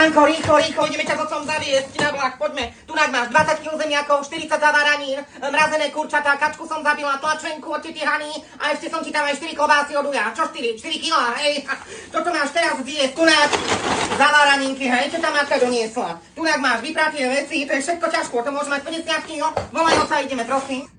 Janko, rýchlo, ideme ťa s otcom zaviesť na vlak, poďme. Tunak máš 20 kg zemiakov, 40 zaváranín, mrazené kurčatá, kačku som zabila, tlačenku od tety Hany a ešte som ti tam aj 4 klobásy od uja. Čo 4? 4 kg, hej. Toto máš teraz zjesť, tunak zaváraninky, hej, čo tam matka doniesla. Tunak máš vypratie veci, to je všetko ťažko, to môže mať 50 kg. Volaj oca, ideme, prosím.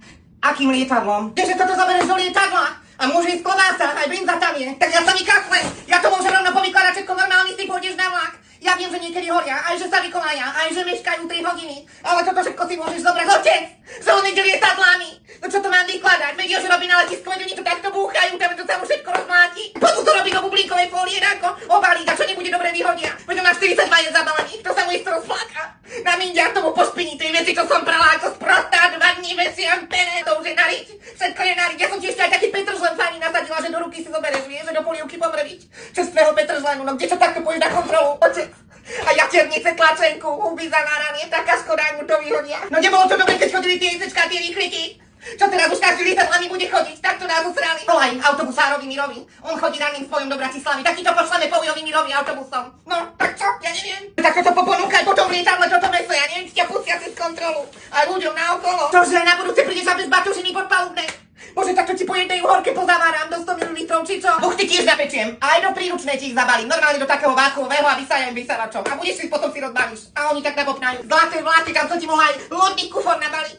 Akým lietadlom? Kdeže toto zoberieš do lietadla? A môže ísť klobása, aj brinza tam je. Tak ja sa mi kaflem, ja to môžem rovno povykladať všetko normálne, si pôjdeš na vlak. Ja viem, že niekedy horia, aj že sa vykonaja, aj že meškajú 3 hodiny. Ale toto všetko si môžeš zobrať. Otec, že on ide lietadlami. No čo to mám vykladať? Vedia, že robí na letisku, veď oni to takto búchajú, tam to sa mu všetko rozmláti. Poďme to robiť do bublíkovej fólie, Danko, obalík, a čo nebude dobre vyhodia. Veď on má 42 je zabalených, to sa mu isto rozfláka. Na mindia tomu pošpiní tej veci, čo som prala ako sprostá, 2 dní vesiam pene, to už je nariť. Všetko je nariť. Ja som ti ešte aj taký petržlen fajný nasadila, že do ruky si zoberieš, vieš, že do polievky pomrviť. Čerstvého petržlenu, no kdežo takto pôjdeš na kontrolu? Otec. A jaternice, tlačenku, huby zaváranie, taká škoda, aj mu to vyhodia. No nebolo to dobre, keď chodili tie ICčka, tie rýchliky. Čo teraz už každý lietadlami bude chodiť, takto nás usrali. Volaj autobusárovi Mirovi, on chodí ranným spojom do Bratislavy, taký to pošleme Pojovi Mirovi autobusom. No, tak čo, ja neviem. Tak to poponúkaj potom v lietadle toto meso, ja neviem, či ťa pustia cez kontrolu. A ľuďom naokolo. Čože, na budúce prídeš a bez batožiny podpalubnej. Bože, tak to ti po jednej uhorke pozaváram do 100 ml, či čo? Buchty tiež zapečiem. Aj do príručnej ti ich zabalím. Normálne do takého vákuového a vysájam vysavačom. A budeš si potom si rozbavíš. A oni tak napopnajú. Zlaté vláky, tam som ti mohla aj lodný kufor nabaliť.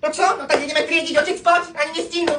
No čo? No tak ideme triediť, otec, poď. Ani nestihnú.